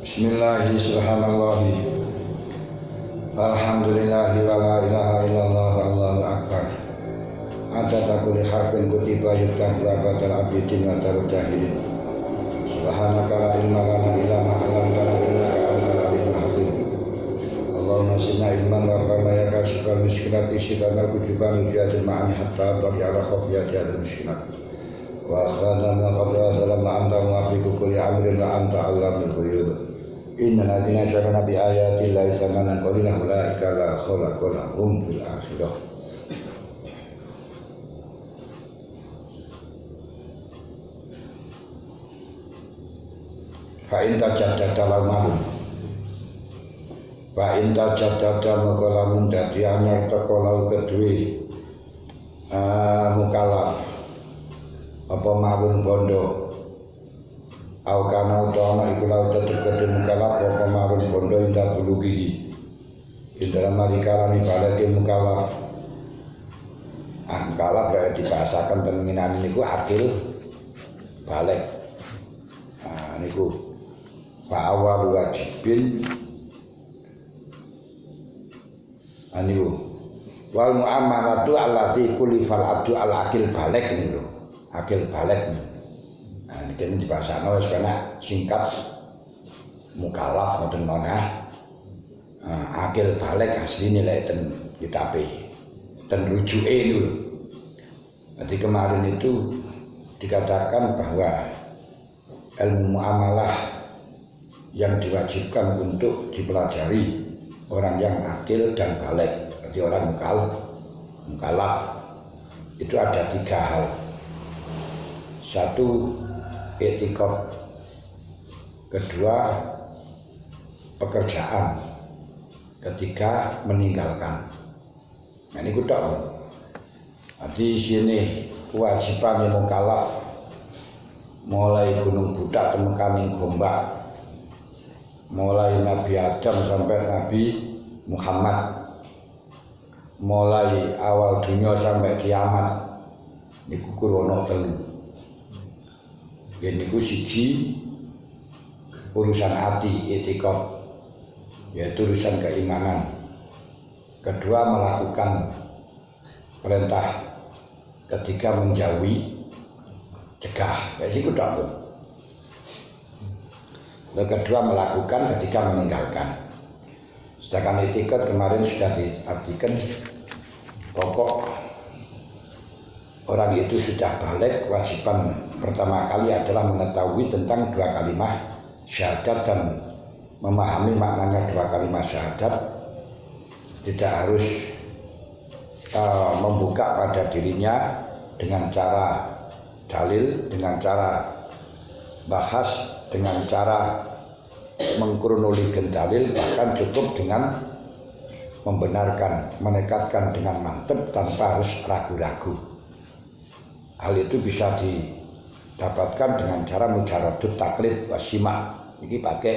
Bismillahi subhanallahi alhamdulillahi wa la ilaha illallah Allahu akbar. Adada kulli harfin kutiba yuktabu abadal abidin wa darudahidin. Subhanaka la ilma lana illa ma 'allamtana innaka antal alimul hakim. Allahumma zidna ilman warhamna ya kasifal miskinat isibanal kujuban ujiatul ma'ani hatta tabi'ala khafiyati adil miskinat. Wa akhadna min khabra dalam anta mu'afiku kulli amrin wa anta allamul ghuyub. Inna ladina syarana bi ayati llahi zamanan qalilan ulaika la khalaqa lahum fil akhirah. Fa in tajaddada laum Fa in tajaddada maka lamun dadi anyar teka lau kedue mukallaf apa mawon bondo au kana utawa iku lau tetep kedue mukallaf apa mawon bondo indah bulugi dalam alikalani balake mukallaf angkalaf berarti dibahasakan tenginan niku akil balik. Nah niku fa awal wajibin aniku wal muamalatu allati kulifal abdu al akil balik niku akil balik. Nah niki dibahasano wis kena singkat mukallaf ngoten nona. Akil balik asline lek ten kitabe ten rujuke niku. Jadi kemarin itu dikatakan bahwa ilmu muamalah yang diwajibkan untuk dipelajari orang yang akil dan balik, jadi orang mukallaf itu ada 3 hal. 1 etikot, kedua pekerjaan, ketiga meninggalkan. Nah ini kudak. Jadi sini kewajiban mukallaf mulai Gunung Budak temukan Gombak, mulai Nabi Adam sampai Nabi Muhammad, mulai awal dunia sampai kiamat niku kurono 3. Niku siji urusan hati etikot, yaitu urusan keimanan. Kedua melakukan perintah, ketiga menjauhi cegah. Kayak siku tok. Yang kedua melakukan, ketiga meninggalkan. Sedangkan etikot kemarin sudah diartikan pokok orang itu sudah balik, kewajiban pertama kali adalah mengetahui tentang 2 kalimat syahadat dan memahami maknanya 2 kalimat syahadat. Tidak harus membuka pada dirinya dengan cara dalil, dengan cara bahas, dengan cara mengkronologikan dalil, bahkan cukup dengan membenarkan, menekatkan dengan mantap tanpa harus ragu-ragu. Hal itu bisa didapatkan dengan cara mujaradut taklid wasimak. Ini pakai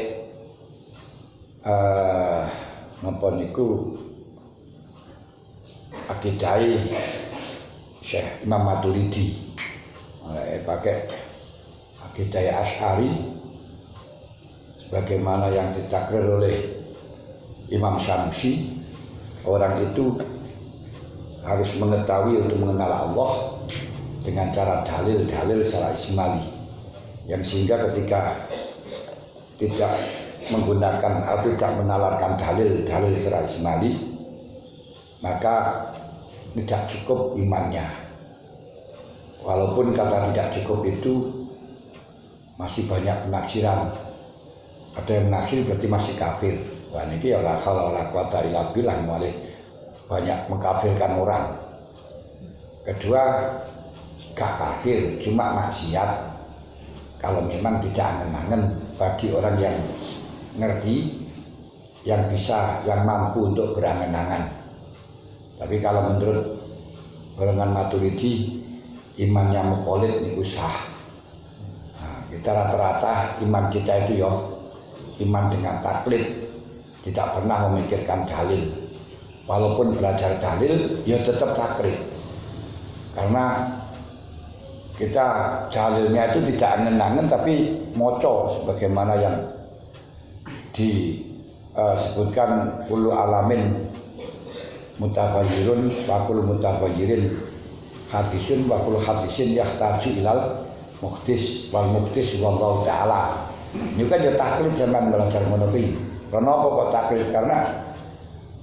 napa niku akidai Syekh Imam Maturidi, pakai akidai Asy'ari sebagaimana yang ditakrir oleh Imam Syamsi. Orang itu harus mengetahui untuk mengenal Allah dengan cara dalil-dalil secara ismali, yang sehingga ketika tidak menggunakan atau tidak menalarkan dalil-dalil secara ismali, maka tidak cukup imannya. Walaupun kata tidak cukup itu masih banyak penafsiran. Ada yang menafsir berarti masih kafir. Wah ini ya la haula wala quwata illa billah, mulai banyak mengkafirkan orang. Kedua, gak kafir, cuma maksiat. Kalau memang tidak angen-angen bagi orang yang ngerti, yang bisa, yang mampu untuk berangen-angen. Tapi kalau menurut golongan Maturidi, imannya muqallid niku sah. Nah, kita rata-rata iman kita itu ya iman dengan taklid, tidak pernah memikirkan dalil. Walaupun belajar dalil, ya tetap taklid. Karena kita dalilnya itu tidak angen-angen tapi moco sebagaimana yang disebutkan kullu alamin mutabayyirun wa kullu mutabayyirin hadisun wa kullu hadisin yahtaju ilal muhdis wal muhdis wallahu taala. Ini kan ya taklid zaman belajar ngono kuwi. Kenapa kok taklid? Karena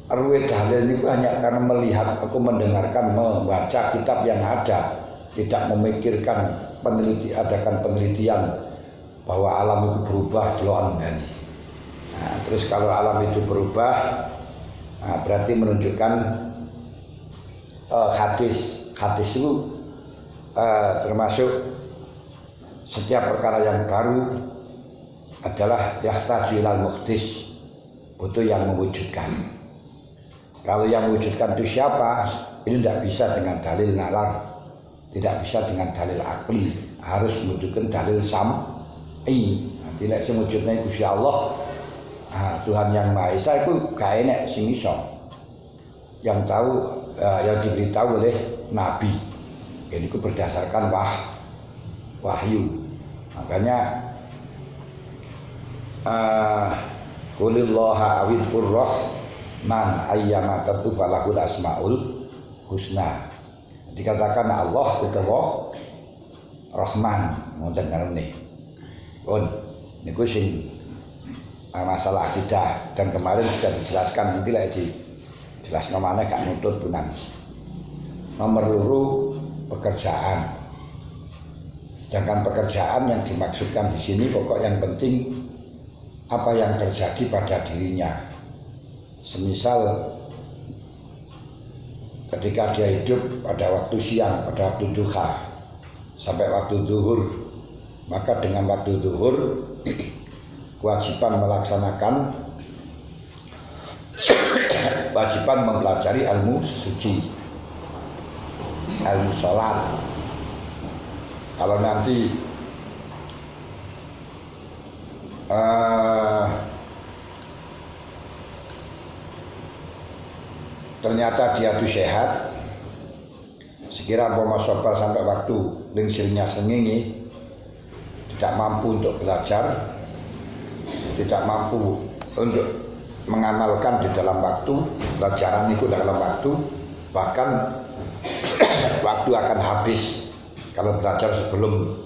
arwah dalil itu hanya karena melihat, aku mendengarkan, membaca kitab yang ada, tidak memikirkan adakan penelitian bahwa alam itu berubah delokan ngene. Nah, terus kalau alam itu berubah, berarti menunjukkan hadis itu termasuk setiap perkara yang baru adalah yahtaju ilal muhdis, butuh yang mewujudkan. Kalau yang mewujudkan itu siapa? Ini tidak bisa dengan dalil nalar, tidak bisa dengan dalil akli, harus membutuhkan dalil sam'i. Tidak semujudnya Gusti Allah, Tuhan yang Maha Esa itu gak enak sing iso. Yang tahu, yang diberitahu oleh Nabi. Ini itu berdasarkan wahyu. Makanya Qulillaha awid man ayyama tatufa lahul asmaul husna. Dikatakan Allah utawa Rahman, ngoten ngarane. Niku sing masalah akidah, dan kemarin sudah dijelaskan, nanti lah dijelaskan mana gak nutut punan. Nomor loro pekerjaan. Sedangkan pekerjaan yang dimaksudkan di sini pokok yang penting apa yang terjadi pada dirinya. Semisal ketika dia hidup pada waktu siang, pada waktu duha sampai waktu zuhur, maka dengan waktu zuhur kewajiban melaksanakan kewajiban mempelajari ilmu suci, ilmu sholat. Kalau nanti ternyata dia itu sehat, sekira umpama sabar sampai waktu lingsirnya sengenge, tidak mampu untuk belajar, tidak mampu untuk mengamalkan di dalam waktu, pelajaran itu dalam waktu, bahkan waktu akan habis kalau belajar sebelum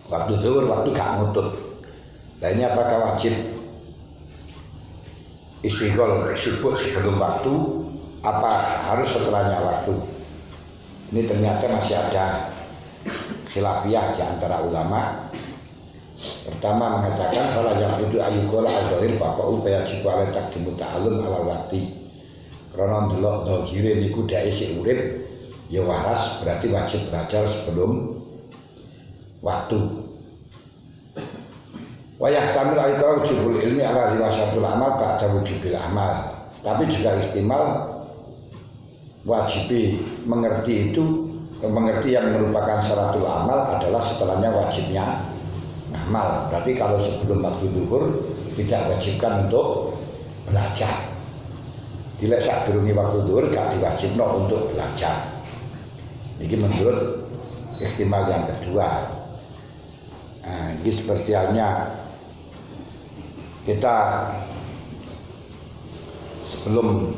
waktu zuhur, waktu gak ngutut. Nah ini apakah wajib istighol, sibuk sebelum waktu, apa harus setelahnya waktu? Ini ternyata masih ada khilafiyah di antara ulama. Pertama mengatakan kalau yang itu ayukola al-zahir bakau upaya jibale takdimu ta'alum alal wakti. Karena ndelok dhahire niku dhek isih urip ya waras, berarti wajib belajar sebelum waktu. Wayah tamil ayukola wujubul ilmi ala riwasatul amal ba'da wujubil amal. Tapi juga ihtimal wajibi mengerti itu, mengerti yang merupakan syaratul amal adalah setelahnya wajibnya amal. Berarti kalau sebelum waktu zuhur tidak wajibkan untuk belajar. Bila saat durungi waktu zuhur gak diwajibno untuk belajar. Ini menurut ihtimal yang kedua. Nah, ini seperti halnya kita sebelum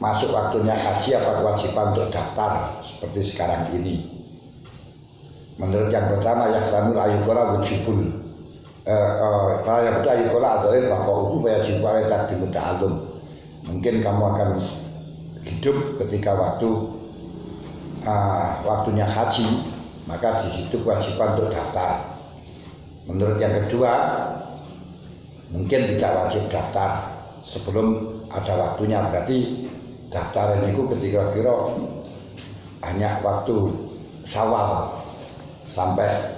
masuk waktunya haji apa kewajiban untuk daftar seperti sekarang ini. Menurut yang pertama yaklamul ayukola wujubul ayukola atau bakau wajib takdimu ta'alum. Mungkin kamu akan hidup ketika waktunya haji, maka di situ kewajiban untuk daftar. Menurut yang kedua mungkin tidak wajib daftar sebelum ada waktunya, berarti daftar ini ketika kira hanya waktu Syawal sampai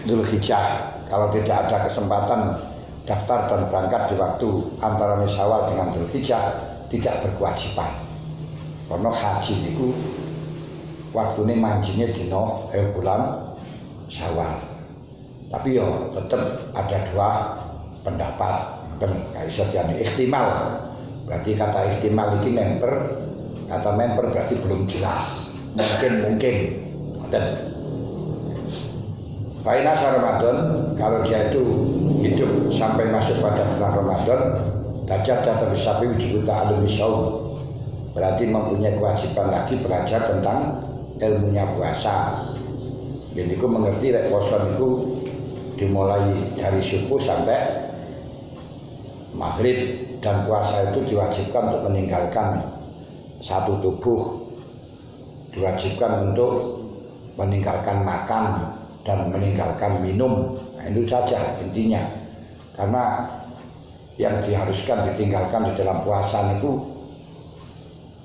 Dzulhijjah. Kalau tidak ada kesempatan daftar dan berangkat di waktu antara Syawal dengan Dzulhijjah, tidak berkewajiban. Karena haji itu waktunya manjinya dino bulan Syawal. Tapi yo tetap ada dua pendapat. Kayak saja ihtimal. Berarti kata ihtimal ini kata member berarti belum jelas. Mungkin. Fainasa Ramadan, kalau dia itu hidup sampai masuk pada bulan Ramadan, tajab data bisapi wujud ta'alumi saum, berarti mempunyai kewajiban lagi belajar tentang ilmunya puasa. Jadi aku mengerti lek puasa itu dimulai dari subuh sampai maghrib, dan puasa itu diwajibkan untuk meninggalkan satu tubuh, diwajibkan untuk meninggalkan makan dan meninggalkan minum. Nah, itu saja intinya. Karena yang diharuskan ditinggalkan di dalam puasa itu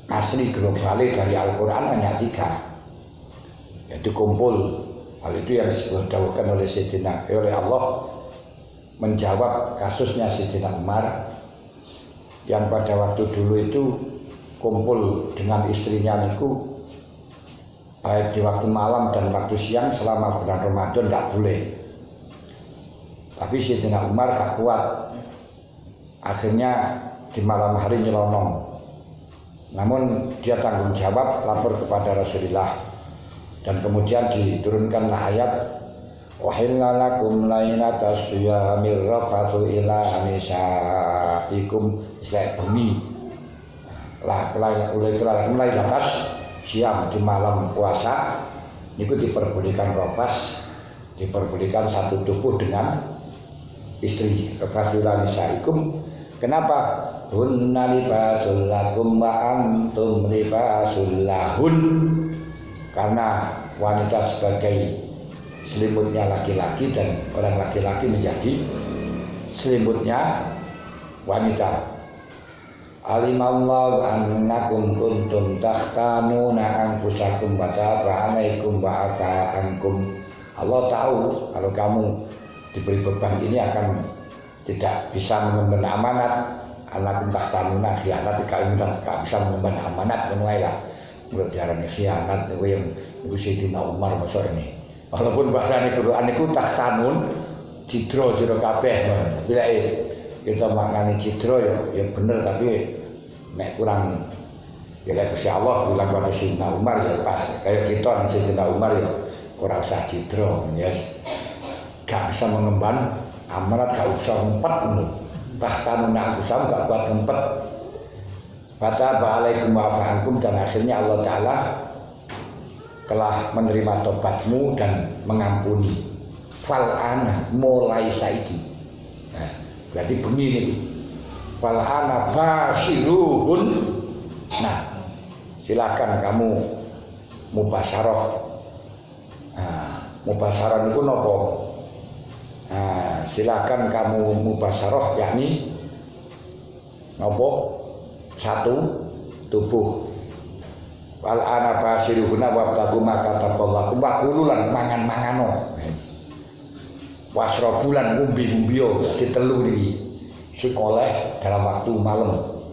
asli globalnya dari Al-Quran hanya 3, yaitu kumpul. Hal itu yang disebutkan oleh Sayyidina oleh Allah menjawab kasusnya Sayyidina Umar yang pada waktu dulu itu kumpul dengan istrinya niku baik di waktu malam dan waktu siang selama bulan Ramadan tidak boleh. Tapi Sayyidina Umar gak kuat, akhirnya di malam hari nyelonong. Namun dia tanggung jawab lapor kepada Rasulullah, dan kemudian diturunkanlah ayat wahilla lakum lailata siyamir rafathu ila nisaikum bengi mulai atas siam di malam puasa niku diperbolehkan rafas, diperbolehkan satu tubuh dengan istri. Rafathu ila nisaikum, kenapa? Hunna libasul lakum wa antum libasul lahun, karena wanita sebagai selimutnya laki-laki dan orang laki-laki menjadi selimutnya wanita. Alimallahu annakum kuntum takhtanuna anfusakum wa taba alaikum wa afa ankum. Allah tahu kalau kamu diberi beban ini akan tidak bisa mengemban amanat. Annakum takhtanuna khianat, kamu tidak bisa mengemban amanat, menuai lah. Menurut diarani khianat itu yang itu Sayyidina Umar masuk ini. Walaupun bahasane Quran itu takhtanun cidro sira kabeh. Tapi lek kita maknani cidro ya bener, tapi nek kurang ya lek Gusti Allah bilang pada Sayyidina Umar ya pas. Kayak kita nang Sayyidina Umar ya ora usah cidro, yes. Gak bisa mengemban amanat, gak usah ngumpet ngono. Takhtanun anfusam gak kuat ngumpet. Fataba alaikum wa afa, dan akhirnya Allah Ta'ala telah menerima tobatmu dan mengampuni. Fal'ana mulai saiki. Nah, berarti begini. Fal'ana basyiruhun. Nah, silakan kamu mubasyarah. Nah, mubasyarah itu nopo? Nah, silakan kamu mubasyarah, yakni nopo? Satu tubuh. Wal ana basiruhuna wa tabu maka taballakum wa kululan mangan-mangano. Wasrobulan ngumbi-ngumbio ditelu iki sing oleh dalam waktu malam.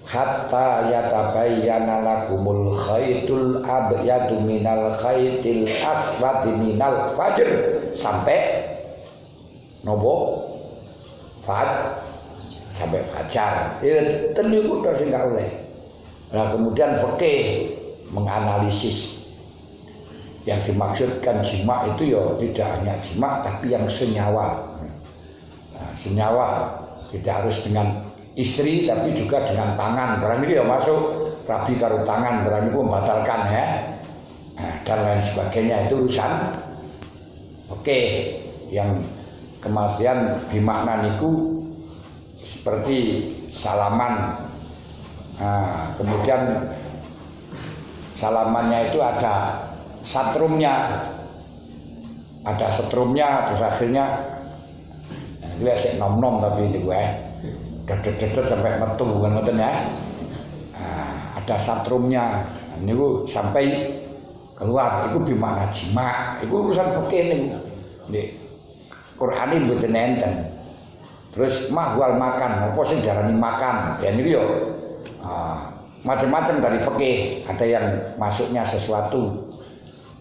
Hatta yatabayyana lakumul khaitul abyadu minal khaitil aswadi minal fajr, sampai nopo? Sampai fajar. Ya tentu kudu sing gak oleh. Nah, kemudian fikih menganalisis yang dimaksudkan jima itu ya tidak hanya jima tapi yang senyawa. Nah, senyawa tidak harus dengan istri tapi juga dengan tangan. Barang ini ya masuk rabi karo tangan, barang itu membatalkan ya. Nah, dan lain sebagainya itu urusan fikih yang kemudian bimakna niku seperti salaman. Nah, kemudian salamannya itu ada satrumnya, terus akhirnya ini sik nom-nom tapi ini gue dedet-dedet sampai metu bukan ngoten ya. Nah, ada satrumnya, ini gue sampai keluar, itu bimakna jima, itu urusan fikih nih. Quran ini mboten enten. Terus mahwal makan, apa sih diarani makan? Ya ini yo macam-macam dari fikih. Ada yang masuknya sesuatu.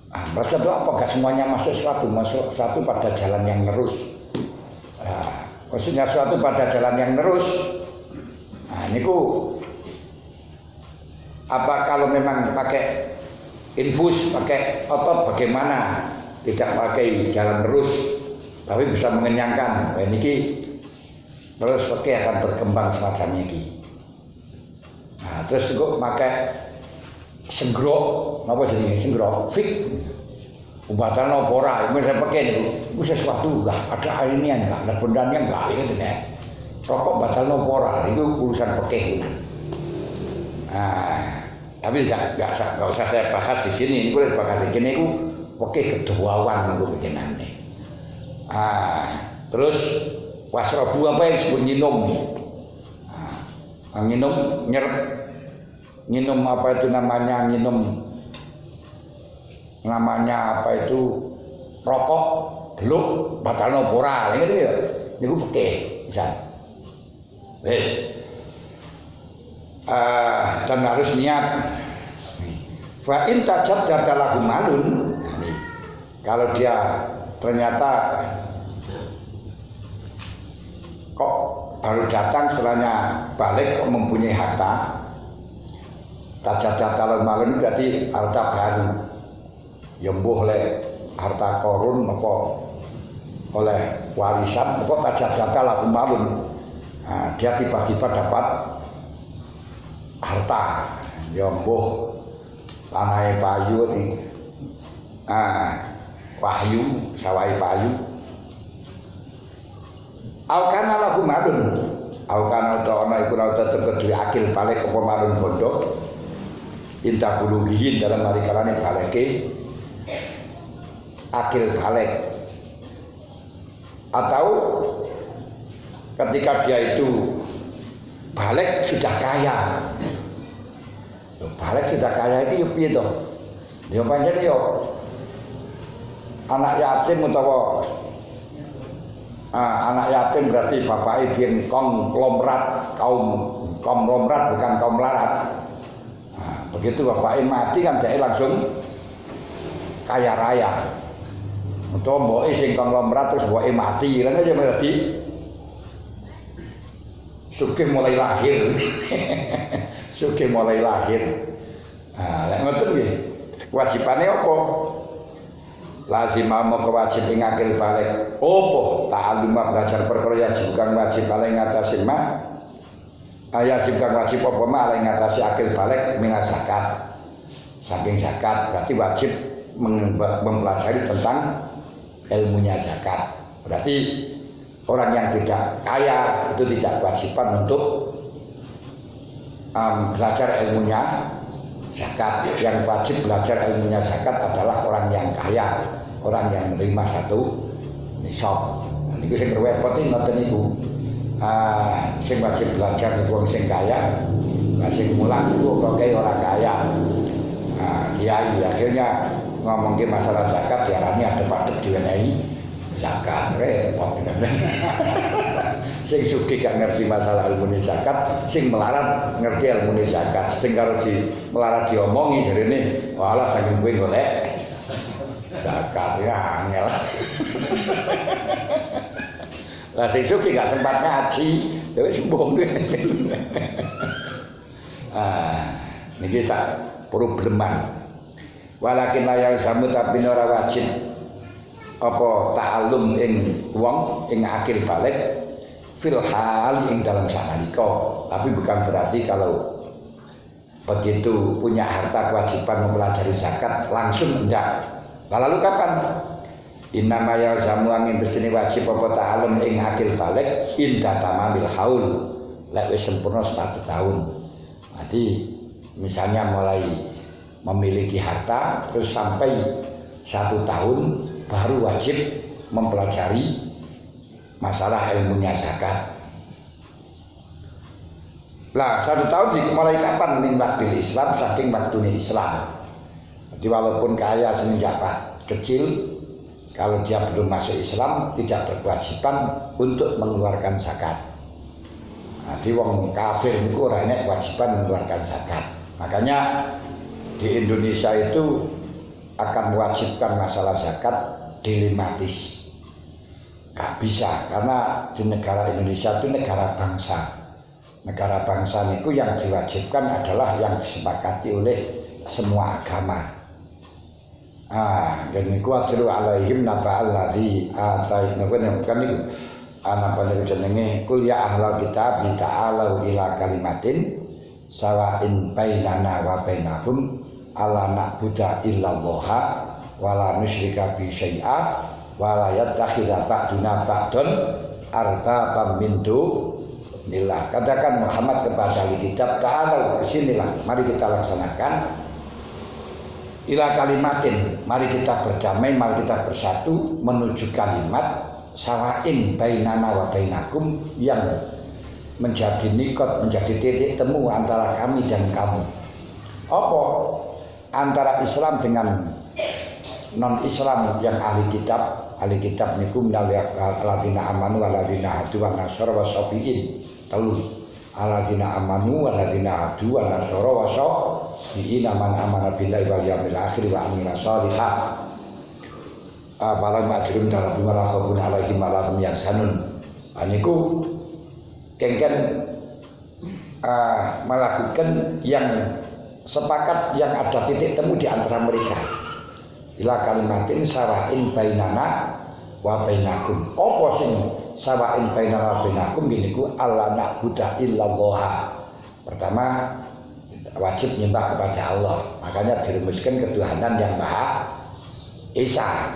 Maksud itu apa? Gak semuanya masuk sesuatu pada jalan yang lurus. Maksudnya sesuatu pada jalan yang lurus. Nah, ini apa kalau memang pakai infus, pakai otot bagaimana? tidak pakai jalan terus, tapi bisa mengenyangkan. Wah niki terus pakai akan berkembang semacam ini. Nah, terus kok pakai senggrok, apa jenenge senggrok, fik. Umpatan nopo ora, wis pakai niku sesuatu enggak, ada airnya enggak, ada bendanya enggak, ini nek. Rokok batal nopo ora, itu urusan fikih. Nah, tapi enggak usah saya bahas di sini, ini kuwi bahas di sini ku fikih keduawan niku bikinane. Terus wasrobu apa yang disebut nginum. Nginum nyerep. Nginum apa itu namanya namanya apa itu rokok beluk batalno ora ngene ya niku fikih pisan wis dan harus niat fa in tajaddada lahu malun kalau dia ternyata kok baru datang setelahnya balik kok mempunyai harta tajaddada lahu malun berarti harta baru yembuh oleh harta korun apa oleh warisan kok tajaddada lahu malun. Nah, dia tiba-tiba dapat harta yembuh tanah payu nih. Wahyu sawai payu au kana lahu malun au kana ana iku ora tetep kedue akil balik apa malun bondo inta bulugihin dalam hari kalane baleke akil balik atau ketika dia itu balik sudah kaya balik sudah kaya itu piye to ya pancen yo anak yatim utawa anak yatim berarti bapaknya biyen konglomerat konglomerat bukan kaum melarat. Begitu bapaknya mati kan dia langsung kaya raya. Untuk mboke sing konglomerat terus mboke mati, lan aja berarti sugih mulai lahir. Sugih mulai lahir. Lek ngoten nggih. Wajibane apa? Lazim mau kewajib ngakil balik. Opo ta'allum belajar perkara wajib kang wajib balik ngatasi ma. Wajib kang wajib apa ma ing ngatasi akil balik minas zakat. Saking zakat berarti wajib mempelajari tentang ilmunya zakat. Berarti orang yang tidak kaya itu tidak kewajiban untuk belajar ilmunya zakat. Yang wajib belajar ilmunya zakat adalah orang yang kaya, orang yang menerima satu nisab. Niku sing repot iki ngoten niku. Sing wajib belajar niku wong sing kaya, sing mulang niku kok kaya ora kaya. Kiai akhirnya ngomongke masalah zakat diarani adep-adep diwenehi zakat repot. Sing sugih gak ngerti masalah ilmu zakat, sing melarat ngerti ilmu zakat. Sing karo di melarat diomongi jarene, walah saking kowe golek zakat ya angel. Lah sing sugih gak sempat ngaji, ya wis mbong. Niki sak probleman. Walakin layal samu tapi ora wajib apa ta'allum ing wong ing akil balik fil hal ing dalam sanalika. Tapi bukan berarti kalau begitu punya harta kewajiban mempelajari zakat langsung enggak. Lalu kapan? Innama yalzamu angin bestine wajib apa ta'allum ing akil balik inda tamamil haul. Lek wis sempurna 1 tahun. Berarti misalnya mulai memiliki harta terus sampai 1 tahun baru wajib mempelajari masalah ilmunya zakat. Lah 1 tahun dimulai kapan? Min waktu Islam, saking waktunya Islam. Jadi walaupun kaya semenjak kecil, kalau dia belum masuk Islam tidak berkewajiban untuk mengeluarkan zakat. Jadi wong kafir niku ora enek kewajiban mengeluarkan zakat. Makanya di Indonesia itu akan mewajibkan masalah zakat dilematis. Gak bisa karena di negara Indonesia itu negara bangsa. Negara bangsa itu yang diwajibkan adalah yang disepakati oleh semua agama. Gini kuatru alaihim naba allazi ataina kan niku napa niku jenenge kul ya ahlal kitab ta'alu ila kalimatin sawain bainana wa bainakum alla na'budu illallaha wala nusyrika bi syai'a wala yattakhidha ba'duna ba'dun arbabam min dunillah. Katakan Muhammad kepada ahli kitab, ta'alu kesinilah, mari kita laksanakan ila kalimatin, mari kita berdamai, mari kita bersatu menuju kalimat sawain bainana wa bainakum, yang menjadi nikot, menjadi titik temu antara kami dan kamu. Apa? Antara Islam dengan non-Islam yang ahli kitab. Ahli kitab niku minal ladina amanu waladina hadu wa nasara wa sabiin. Telu alladzina amanu walladzina hadu wa nasara wa sabiin man amana billahi wal yawmil akhir wa amila shalihan. Apalan majrum dalam bimara khabun alaihim alahum yang sanun. Niku kengken melakukan yang sepakat, yang ada titik temu di antara mereka. Ila kalimatin sawain bainana wa bainakum. Apa sing sawain bainana wa bainakum gini ku alla na'budu illallah. Pertama wajib nyembah kepada Allah. Makanya dirumuskan ketuhanan yang Maha Esa.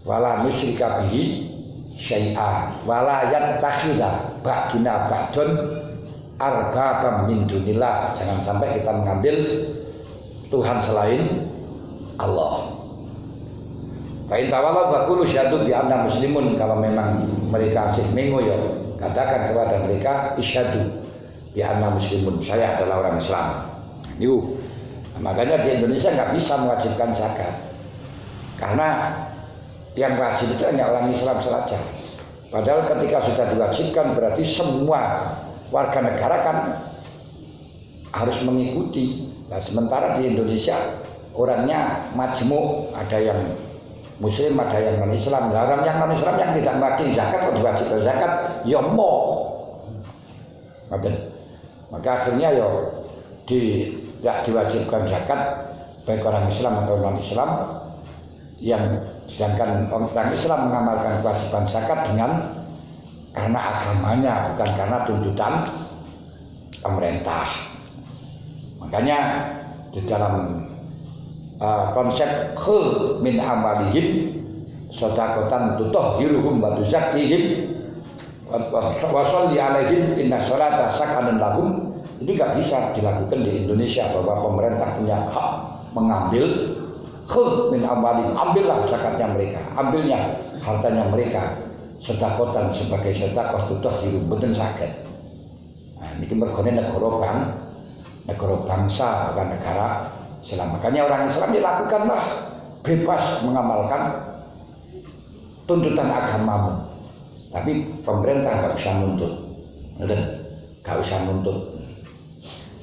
Wala nusyrika bihi syai'a wala yattakhidha ba'duna ba'dun arbabam min dunillah. Jangan sampai kita mengambil Tuhan selain Allah. Fa in tawallaw faqulu syahadu bi anna muslimun. Kalau memang mereka asik mengo ya katakan kepada mereka isyhadu bi anna muslimun, saya adalah orang Islam. Yuk. Makanya di Indonesia nggak bisa mewajibkan zakat. Karena yang wajib itu hanya orang Islam saja. Padahal ketika sudah diwajibkan berarti semua warga negara kan harus mengikuti. Nah, sementara di Indonesia orangnya majmuk, ada yang Muslim, ada yang non Islam. Nah, orang yang non Islam yang tidak mewakili zakat kalau diwajibkan zakat, ya mau. Maka akhirnya ya tidak diwajibkan zakat baik orang Islam atau non Islam. Yang sedangkan orang Islam mengamalkan kewajiban zakat dengan karena agamanya, bukan karena tuntutan pemerintah. Makanya di dalam konsep khul min amalihim sedaqatan tutahhiruhum wa tuzakkihim wa sholli alaihim inna sholata sakanun lahum. Itu nggak bisa dilakukan di Indonesia, bahwa pemerintah punya hak mengambil khul min amalihim, ambillah zakatnya mereka, ambilnya hartanya mereka, sedaqatan sebagai sedekah tutahhiruhum, mboten saged. Nah, niki mergone negara bangsa bukan negara Islam. Makanya orang Islam dilakukanlah bebas mengamalkan tuntutan agamamu, tapi pemerintah nggak bisa nuntut, nggak usah nuntut.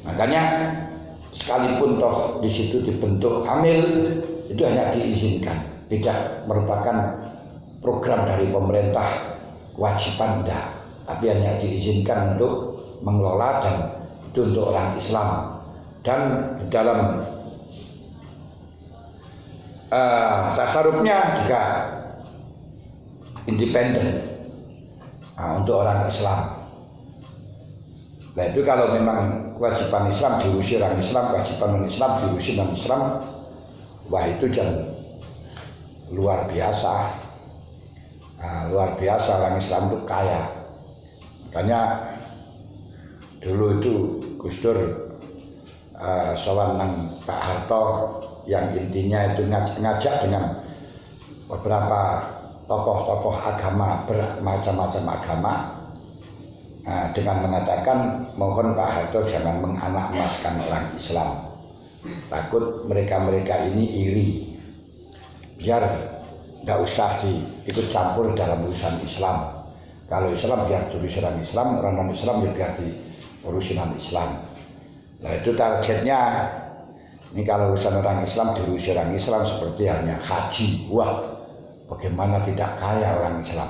Makanya sekalipun toh di situ dibentuk hamil, itu hanya diizinkan, tidak merupakan program dari pemerintah kewajiban, enggak, tapi hanya diizinkan untuk mengelola, dan itu untuk orang Islam. Dan di dalam tasarufnya juga independen untuk orang Islam. Nah itu kalau memang kewajiban Islam diurusi orang Islam, kewajiban non-Islam diurusi non-Islam, wah itu jangan luar biasa. Luar biasa, orang Islam itu kaya. Makanya dulu itu Gus Dur sowan nang Pak Harto, yang intinya itu ngajak dengan beberapa tokoh-tokoh agama, bermacam-macam agama, dengan mengatakan mohon Pak Harto jangan menganak-emaskan orang Islam, takut mereka-mereka ini iri, biar tidak usah ikut campur dalam urusan Islam. Kalau Islam biar diurus orang Islam, orang non-Islam ya biar diurus non-Islam. Nah itu targetnya. Ini kalau urusan orang Islam diurus orang Islam, seperti halnya haji. Wah, bagaimana tidak kaya orang Islam?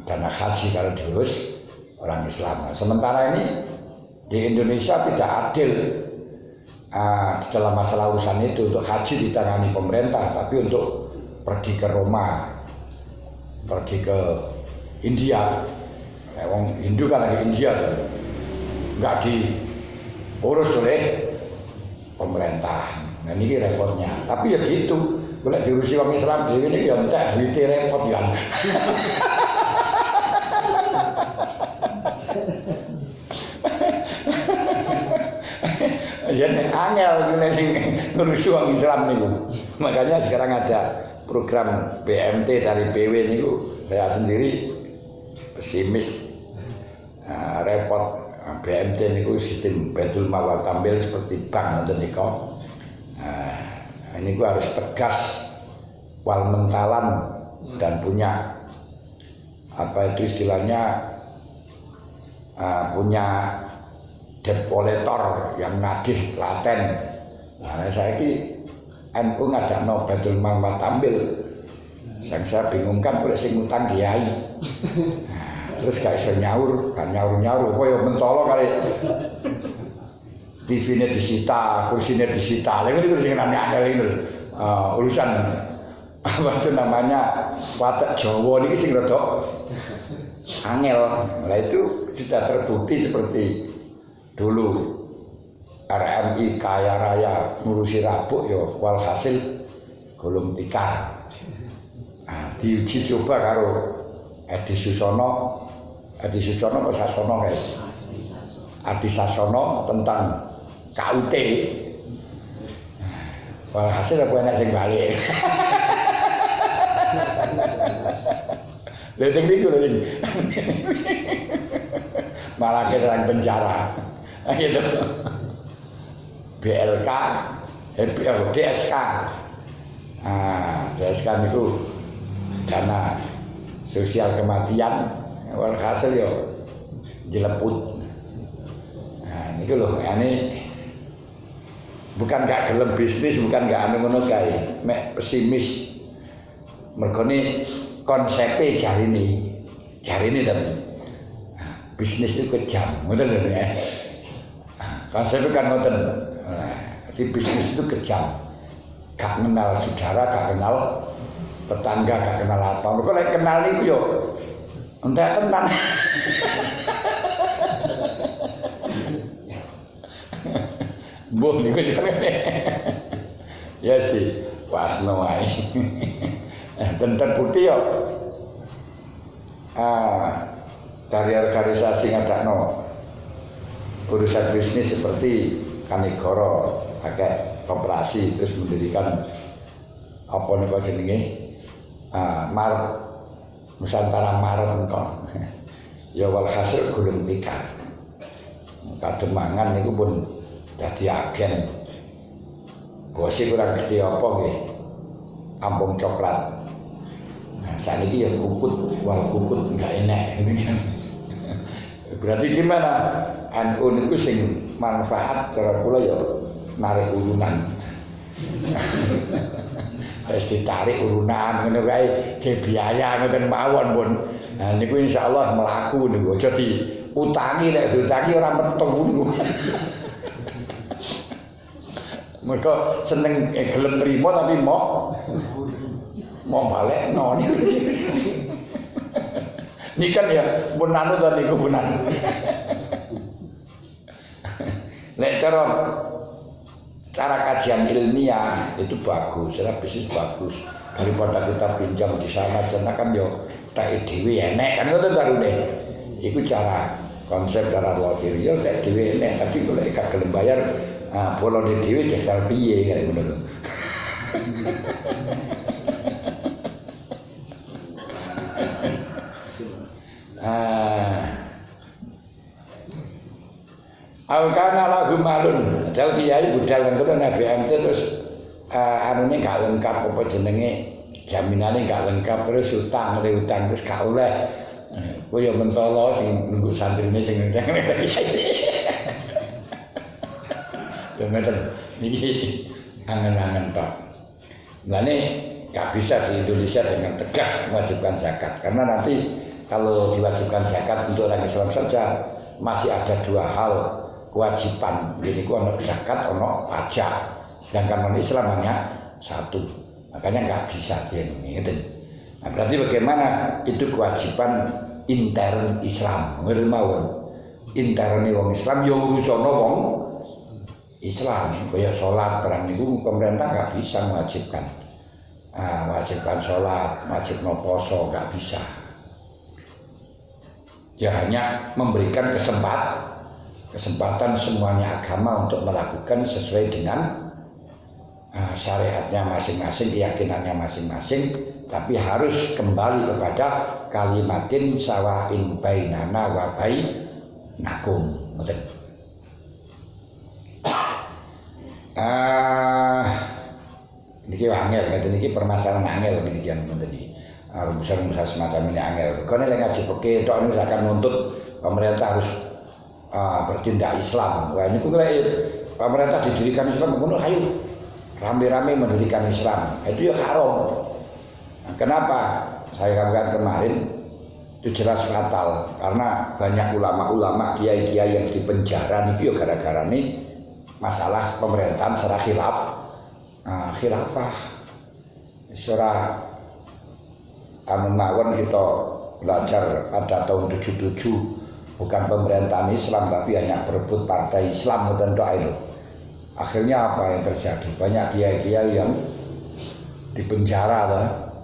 Dana haji kalau diurus orang Islam. Nah, sementara ini di Indonesia tidak adil. dalam masalah urusan itu untuk haji ditangani pemerintah, tapi untuk pergi ke Roma, pergi ke India, orang Hindu kan lagi India tuh, nggak diurus oleh pemerintah. Nah ini repotnya. Tapi ya gitu, boleh diurusi orang Islam dewi ini ya entek duitnya repot kan. Jadi angel ngurusi orang Islam niku. Makanya sekarang ada program BMT dari BW niku, saya sendiri pesimis, repot. BMT niku sistem Baitul Mal wal Tambil seperti bank ngoten niku. Ini gua harus tegas wal mentalan dan punya apa itu istilahnya, punya debt collector yang nagih telaten. Nah, saya ki NU ngadakno Baitul Mal wal Tambil. Saya bingungkan oleh sing ngutang kiai. Terus gak iso nyaur, gak nyaur-nyaur, koyo mentolo kali. TV-ne disita, kursinya disita. Lha niku sing aneh-aneh ini lho. Urusan apa itu namanya watak Jawa niki sing rada angel. Nah itu sudah terbukti seperti dulu RMI kaya raya ngurusi rabuk ya walhasil golong tikar. Nah, diuji coba karo Edi Susono apa Sasono kayak Adi Sasono tentang KUT. Walhasil apa enak sing balik. Lha teng niku lho sing malah keserang penjara. Gitu. BLK, DSK. DSK niku dana sosial kematian, walhasil yo jeleput. Nah, niku lho, ini bukan gak gelem bisnis, bukan gak anu ngono kae, mek pesimis. Mergo ni konsepe jarine tapi bisnis itu kejam, ngoten lho ya. Konsepnya kan ngoten. Di bisnis itu kejam. Gak kenal saudara, gak kenal tetangga, gak kenal apa. Mergo lek kenal niku yo entek tenan. Mbuh niku jenenge. Ya sih, wasno wae. Dan terbukti yo dari organisasi ngadakno urusan bisnis seperti Kanigoro pakai koperasi terus mendirikan apa niku jenenge Nusantara Maret engko. Ya walhasil gulung tikar. Kademangan niku pun dadi agen. Bose kurang gede apa nggih. Kampung Coklat. Nah, saniki ya kukut, wal kukut enggak enak gitu kan. Berarti gimana? NU niku sing manfaat cara kula ya narik urunan. Wis ditarik urunan ngono kae ge biaya ngoten mawon pun. Nah niku insyaallah mlaku niku. Aja diutangi lek diutangi ora metu niku. Mereka seneng gelem trimo tapi mau balekno niku. Ini kan ya pun anu to niku punan. Nek cara kajian ilmiah itu bagus, cara bisnis bagus. Daripada kita pinjam di sana kan yo tak dhewe enek kan ngoten karune. Iku cara konsep cara logir yo tak dhewe enek, tapi kalau gak gelem bayar bolone dhewe jajal piye kaya ngono lho. Al-kana lagu malun. Dal kiai budal ngono nang BMT terus anune gak lengkap apa jenenge jaminane gak lengkap terus utang terus gak oleh. Kowe yo mentolo sing nunggu santrine sing ngene. Yo ngeten niki angen-angen Pak. Mulane gak bisa di Indonesia dengan tegas mewajibkan zakat karena nanti kalau diwajibkan zakat untuk orang Islam saja masih ada dua hal kewajiban. Ini ku ono zakat, ono pajak. Sedangkan non Islam hanya satu. Makanya nggak bisa gitu. Nah, berarti bagaimana itu kewajiban intern Islam, ngermawon. Interne wong Islam yo urusono wong Islam, kaya sholat barang niku pemerintah nggak bisa mewajibkan. Wajibkan sholat, wajib no poso nggak bisa. Ya hanya memberikan kesempatan semuanya agama untuk melakukan sesuai dengan syariatnya masing-masing, keyakinannya masing-masing, tapi harus kembali kepada kalimatin sawain bainana wa bainakum. Niki angel, niki permasalahan angel demikian tadi. Rumusan-rumusan semacam ini angel. Karena yang ngaji peke tok misalkan nuntut pemerintah harus bertindak Islam. Wah ini kok pemerintah didirikan Islam ngono ayo rame-rame mendirikan Islam. Itu ya haram. Nah, kenapa? Saya katakan kemarin itu jelas fatal karena banyak ulama-ulama kiai-kiai yang dipenjara itu ya gara-gara ini masalah pemerintahan secara khilafah. Secara mawon kita belajar pada tahun 77 bukan pemerintahan Islam tapi hanya berebut partai Islam dan doa itu. Akhirnya apa yang terjadi? Banyak kiai-kiai yang dipenjara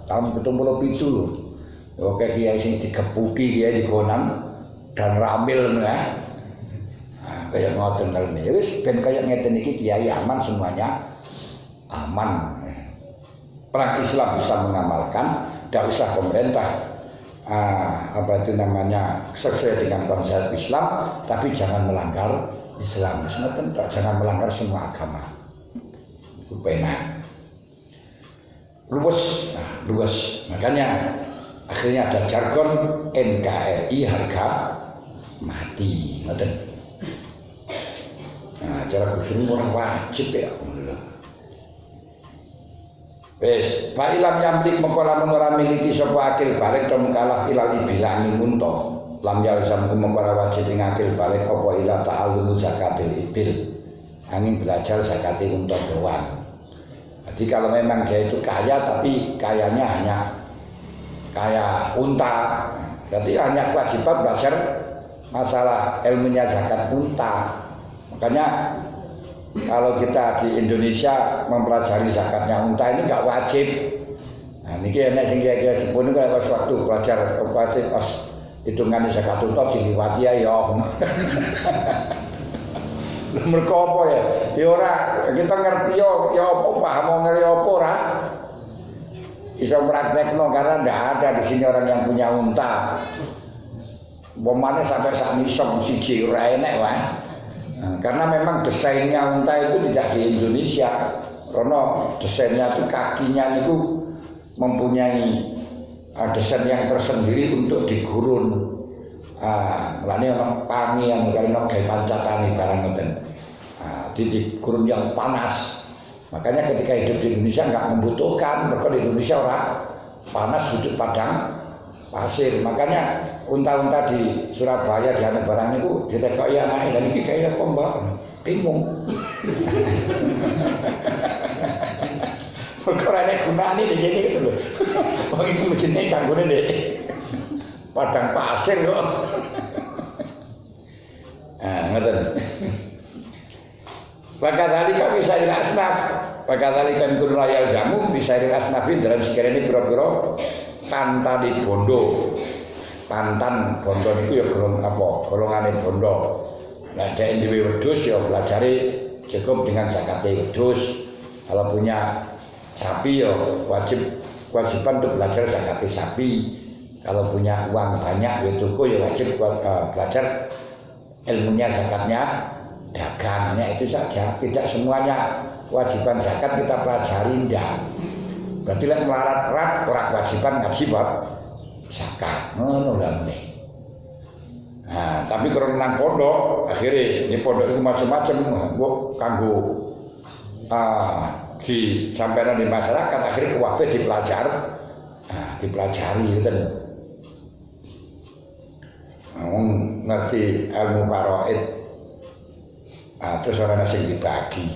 tahun 77 loh. Oke kiai sing digepuki kiai dikonam dan ramil ya. Kayak ngoten ngene. Wis ben kaya ngeten iki kiai aman semuanya aman. Orang Islam bisa mengamalkan, tidak usah pemerintah apa itu namanya sesuai dengan konsep Islam, tapi jangan melanggar Islam. Jangan melanggar semua agama. Itu penak. Luwes. Makanya akhirnya ada jargon NKRI harga mati. Nah, cara kusun ora wajib ya. Wes, fa ilam yamlik mengko lamun ora miliki sapa akil balik to mengkalaf ilal ibilani munto. Lam yalzam mengko ora wajib ing akil balik apa ila ta'allum zakatil ibil. Angin belajar zakat unta doang. Jadi kalau memang dia itu kaya tapi kayanya hanya kaya unta, berarti hanya kewajiban belajar masalah ilmunya zakat unta. Makanya kalau kita di Indonesia mempelajari zakatnya unta ini enggak wajib. Nah, niki enek sing kiai-kiai sepuh niku pas waktu belajar pas hitungan zakat unta diliwati ya. Mergo apa ya? Ya ora kita ngerti ya apa paham ngerti apa ora. Iso praktekno karena ndak ada di sini orang yang punya unta. Bomane sampai sak nisab siji ora enek wae. Karena memang desainnya unta itu tidak di Indonesia, karena desainnya itu kakinya itu mempunyai desain yang tersendiri untuk digurun. Mulane ana pangi yang karena gawe pancatane barang ngoten. Jadi digurun yang panas. Makanya ketika hidup di Indonesia nggak membutuhkan, mereka di Indonesia orang panas duduk padang pasir. Makanya unta-unta di Surabaya di anak barang itu ditekoki anake dan iki kaya apa mbak? Bingung. Perkara gunane dene gitu lho. Wong iki mesine kanggone nek padang pasir kok. Ngoten. Bakatali kami bisa asnaf. Bakatali kami kudu layal jamu bisa asnafi dalam sekiranya pira-pira tantani bondo. Tantan bondo niku ya golongane bondo. Nah, dhek dhewe wedhus ya belajari cukup dengan zakate wedhus. Kalau punya sapi ya wajiban untuk belajar zakate sapi. Kalau punya uang banyak ya tuku ya wajib belajar ilmunya zakatnya dagang. Hanya itu saja, tidak semuanya kewajiban zakat kita pelajari ndak. Berarti lek melarat-larat ora kewajiban ngaji bab zakat. Ngono lho. Nah, tapi kalau nang pondok, akhirnya ini pondok itu macam-macam, kanggo disampaikan di masyarakat, akhirnya kuwabe dipelajari gitu. Ngerti ilmu faraid, Terus orang sing dibagi.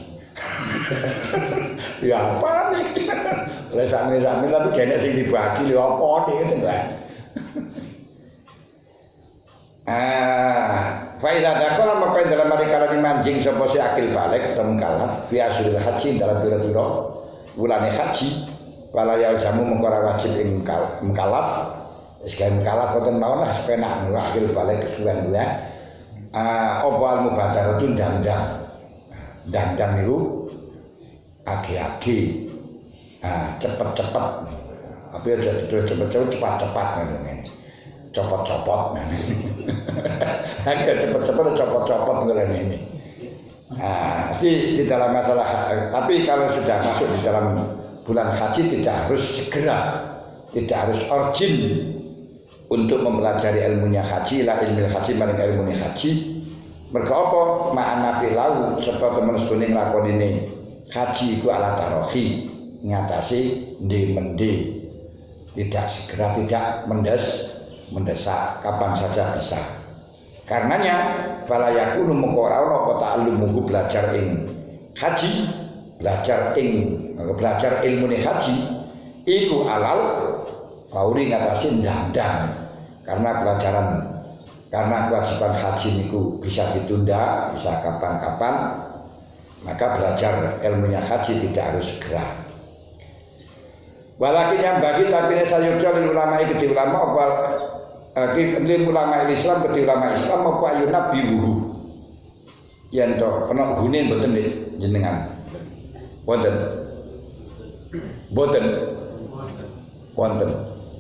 Ya apa nih? Lah sami-sami tapi kene sing dibagi lho apa nih kan. Faidah dakhala maka dalam hari kala dimancing sapa si akil balik atau mukallaf fi asrul haji dalam pira-pira wulane haji wala ya jamu mengko ora wajib ing mukallaf sebagai mukallaf boten mawon lah sepenak akil balik kesuwen bulan apa al mubadaratun dandang niku agi-agi cepet-cepet tapi aja cepet-cepet cepat-cepat ngene copot-copot agak cepet-cepet copot-copot ngene ini. Di dalam masalah tapi kalau sudah masuk di dalam bulan haji tidak harus segera, tidak harus urgent untuk mempelajari ilmunya haji lah ilmu haji maring ilmunya haji. Mergo apa makna pilau sebab temen sedune nglakonine haji iku ala tarohi ngatasi ndi-mendi tidak segera tidak mendesak kapan saja bisa. Karenanya fala yakunu mengko ora ana apa ta'allumuhu belajar ing haji, belajar ilmu haji iku alal fauri ngatasi ndang-ndang. Karena kewajiban haji niku bisa ditunda, bisa kapan-kapan, maka belajar ilmunya haji tidak harus segera. Walakin yang bagi tapi sayurja lil ulama iki ulama apa lil ulama Islam ke ulama Islam apa ayuna biruhu yen to kena gune mboten jenengan wonten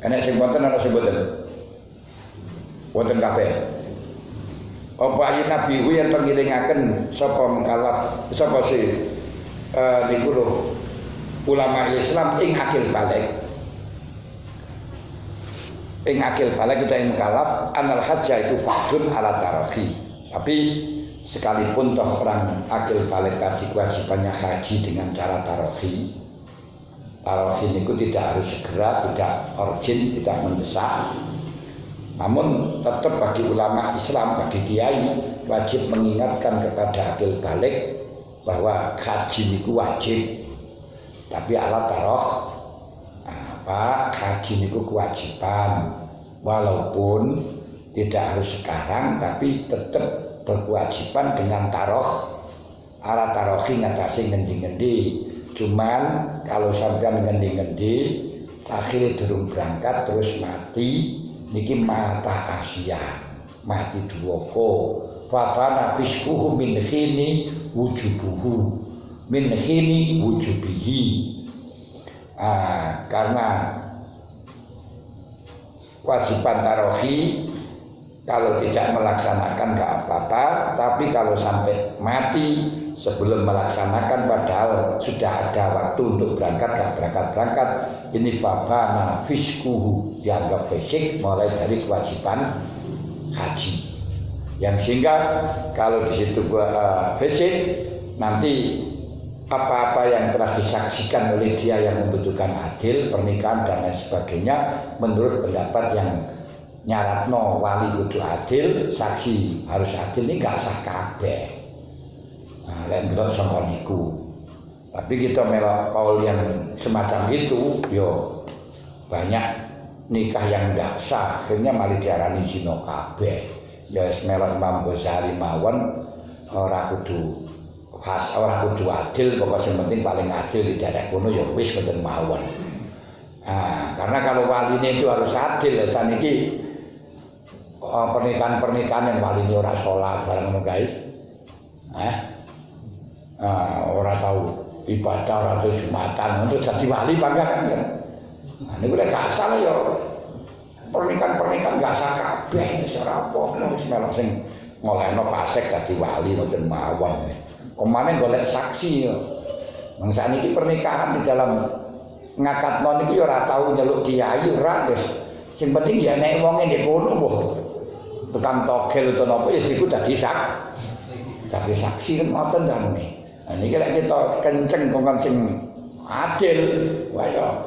enek sing wonten ana sing mboten wonten kabeh apa ayuna biruhu yen to ngilingaken sapa mukallaf sapa si niku lho ulama Islam ing akil balik itu yang mukallaf anal hajja itu fardun ala tarakhi. Tapi sekalipun toh orang akil balik tadi kewajibannya haji dengan cara tarakhi itu tidak harus segera, tidak urgent, tidak mendesak. Namun tetap bagi ulama Islam, bagi kiai wajib mengingatkan kepada akil balik bahwa haji itu wajib. Tapi ala taroh haji niku kewajiban walaupun tidak harus sekarang tapi tetap berkewajiban dengan taroh ala tarohi ngatasi ngendi-ngendi. Cuman kalau sampean ngendi-ngendi akhirnya durung berangkat terus mati niki mata Asia mati duwoko fatana fiskuhu min khini wujubuhu min khini wujubihi. Karena kewajiban tarohi kalau tidak melaksanakan nggak apa-apa, tapi kalau sampai mati sebelum melaksanakan padahal sudah ada waktu untuk berangkat nggak berangkat ini fabana fiskuhu dianggap fisik mulai dari kewajiban haji yang sehingga kalau di situ fisik nanti apa-apa yang telah disaksikan oleh dia yang membutuhkan adil, pernikahan dan lain sebagainya menurut pendapat yang nyaratno wali kudu adil, saksi harus adil ini gak sah kabeh. Lain delok sangka niku. Tapi kita melok kaul yang semacam itu yo banyak nikah yang ndak sah akhirnya malah diarani zina kabeh. Ya melok Imam Ghazali mawon ora kudu orang kudu adil, pokoknya yang penting paling adil di daerah kono ya wis mboten mawon. Karena kalau walinya itu harus adil, saniki pernikahan yang walinya ora salat barang ngono kae. Ora tahu ibadah, ora tahu Jumatan, terus jadi wali bangga kan. Niku lek gak salah ya pernikahan gak sah kabeh wis ora apa-apa wis melok sing ngolehno pasek dadi wali mboten mawon. Kemana golek saksi ya. Nang saniki pernikahan di dalam ngakatno niki ora tau nyeluk kiai ora wis. Sing penting ya nek wonge ndek kono mbuh tukang togel utawa napa ya iku dadi saksi kan ngoten jane. Nah niki lek kita kenceng kongkon sing adil wae ya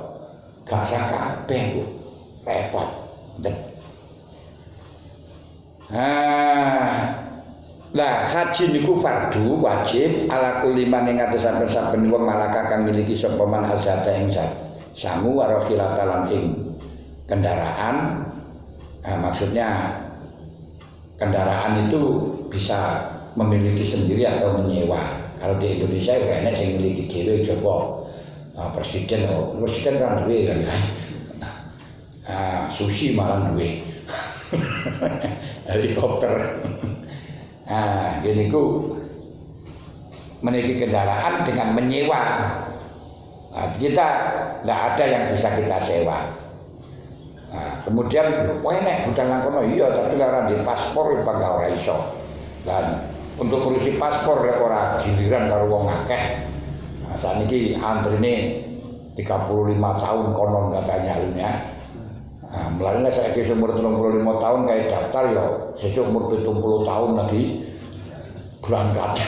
gak sah kabeh Bu. Repot. Lah haji niku fardu wajib ala kulli man ing atas saben-saben wong malaka kang miliki sapa man azada ing samu wa rakhilatan ing kendaraan. Nah, maksudnya kendaraan itu bisa memiliki sendiri atau menyewa. Kalau di Indonesia ya enak sing miliki dhewe coba presiden kan duwe kan. Sushi malah duwe. Helikopter. Nah, gini ku memiliki kendaraan dengan menyewa. Nah, kita tidak ada yang bisa kita sewa. Nah, kemudian, wah enak budal nang kono iya, tapi lara di paspor ya bangga ora iso. Dan untuk urusi paspor lek ora giliran karo wong akeh. Nah, saniki antrine 35 tahun konon katanya ya. Nah, melalui saya kira umur 35 tahun kayak daftar ya, sesuk umur 70 tahun lagi berangkat.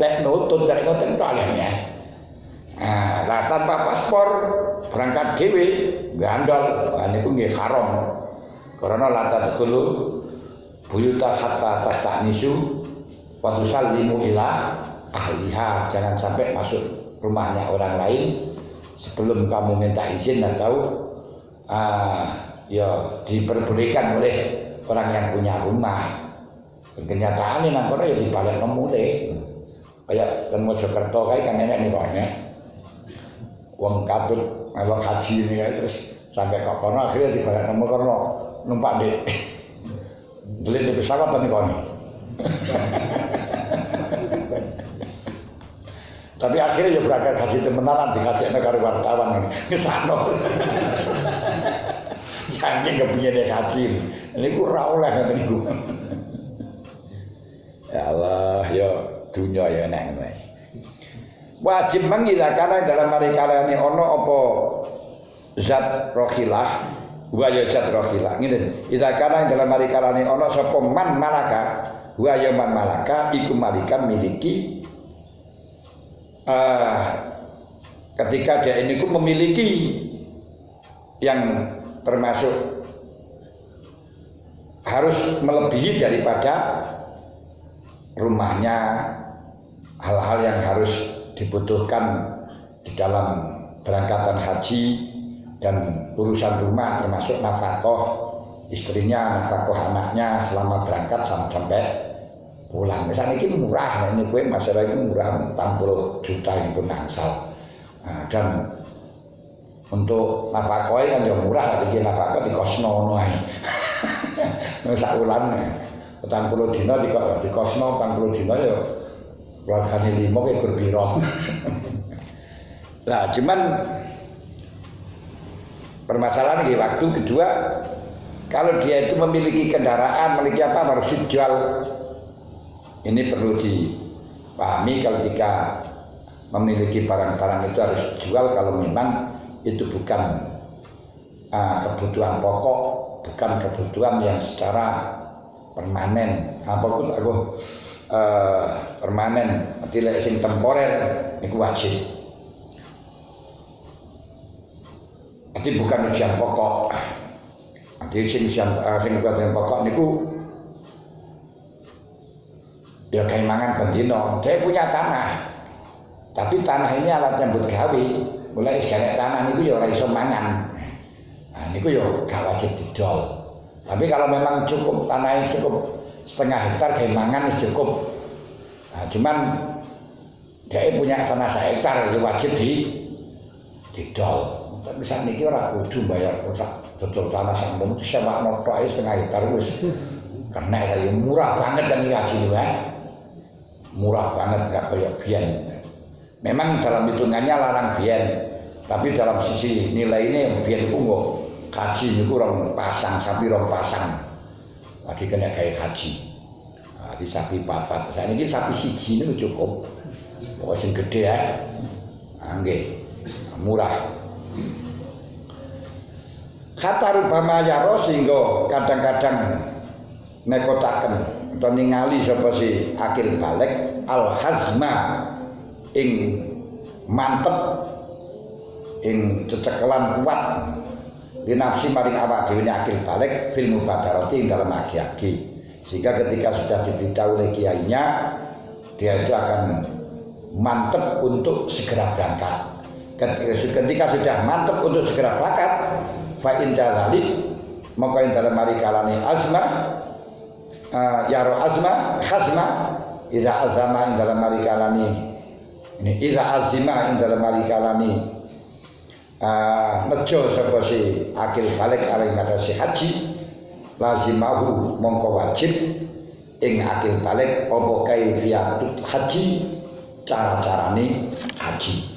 Lek nutut dari ngoten kalian ya. Nah, tanpa paspor berangkat dhewe gandol, niku nggih haram. Karena la tadkhulu buyuta hatta tastanisu wa tusallimu ila ahliha. Jangan sampai masuk rumahnya orang lain sebelum kamu minta izin atau ya diperbolehkan oleh orang yang punya rumah. Kenyataannya nang kono ya dibalik nemune. Kayak kan Mojokerto kae kan enek nih kene. Wong katut melok haji ini ya, terus sampai ke kono akhirnya dibalik nemu kono numpak dek. Beli di pesawat nih kono. Tapi akhirnya ya berangkat haji temenan dikajekno karo wartawan kesano. Saking kepingine haji. Niku ora oleh ngoten niku. Ya Allah, ya dunya ya enak ngono. Wajib mangidakana dalam mari kalane ana apa zat rakhilah, wa ya zat rakhilah. Ngene, idakana dalam mari kalane ana sapa man malaka, wa ya man malaka iku malikan miliki ketika dia ini memiliki yang termasuk harus melebihi daripada rumahnya, hal-hal yang harus dibutuhkan di dalam berangkatan haji dan urusan rumah termasuk nafkah istrinya, nafkah anaknya selama berangkat sampai pulang. Misalnya ini murah, ini kue masalah ini murah 60 juta ini pun angsal. Nah, dan untuk nafkah kan ya murah, tapi nafkah di kosno noai. Sak ulan 40 dina di kosno 40 dina ya keluargane 5 ke berbiro. Nah, cuman permasalahan di waktu kedua, kalau dia itu memiliki kendaraan, memiliki apa harus dijual. Ini perlu dipahami kalau jika memiliki barang-barang itu harus dijual kalau memang itu bukan kebutuhan pokok, bukan kebutuhan yang secara permanen. Apapun aku permanen, tidak sing temporer itu wajib. Jadi bukan ujian pokok. Jadi sing ujian pokok niku ya kayak mangan bendino. Dia punya tanah, tapi tanah ini alat nyambut gawe. Mulai sekarang tanah niku ya ora iso mangan. Nah niku ya gak wajib didol. Tapi kalau memang cukup tanahnya cukup setengah hektar kayak mangan cukup. Nah, cuman dia punya tanah 1 hektar ya wajib didol. Tapi saat ini orang kudu bayar rusak dodol tanah sampun sewa notok ae setengah hektar wis kena saya murah banget kan haji niku murah banget gak kaya biyen. Memang dalam hitungannya larang biyen, tapi dalam sisi nilai ini biyen ku kok haji niku rong pasang sapi rong pasang lagi kena kayak haji. Di sapi 4. Saya ini sapi siji niku cukup. Pokoke sing gede ya. Nggih. Murah. Kata rubama yaro sehingga kadang-kadang nekotaken atau ningali sapa si akil balik al hazma ing mantep ing cecekelan kuat dinafsi maring awak dhewe akil balik fil mubadarati ing dalem agi-agi Sehingga ketika sudah diberitahu oleh kiainya, dia itu akan mantep untuk segera berangkat. Ketika sudah mantep untuk segera berangkat, fa in dzalik maka dalam mari kalane azma yaro azma khasma idza azama dalam mari kalane ini idza azima dalam mari kalane nejo sapa si akil balik areng ngatasi haji lazimahu mongko wajib ing akil balik apa kaifiyatut haji cara-carane haji.